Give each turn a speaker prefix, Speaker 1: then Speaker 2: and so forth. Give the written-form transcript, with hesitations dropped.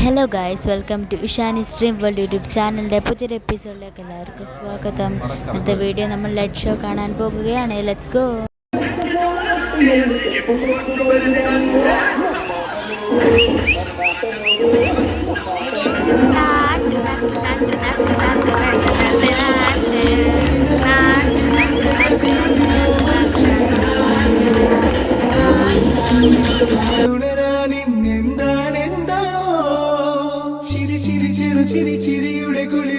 Speaker 1: Hello guys, welcome to Ishani stream world YouTube ചാനലിൻ്റെ പുതിയൊരു എപ്പിസോഡിലേക്ക് എല്ലാവർക്കും സ്വാഗതം. ഇന്നത്തെ വീഡിയോ നമ്മൾ ലൈറ്റ് ഷോ കാണാൻ പോകുകയാണ്. Let's go.
Speaker 2: ചിരി ചിരിയുടെ കുളി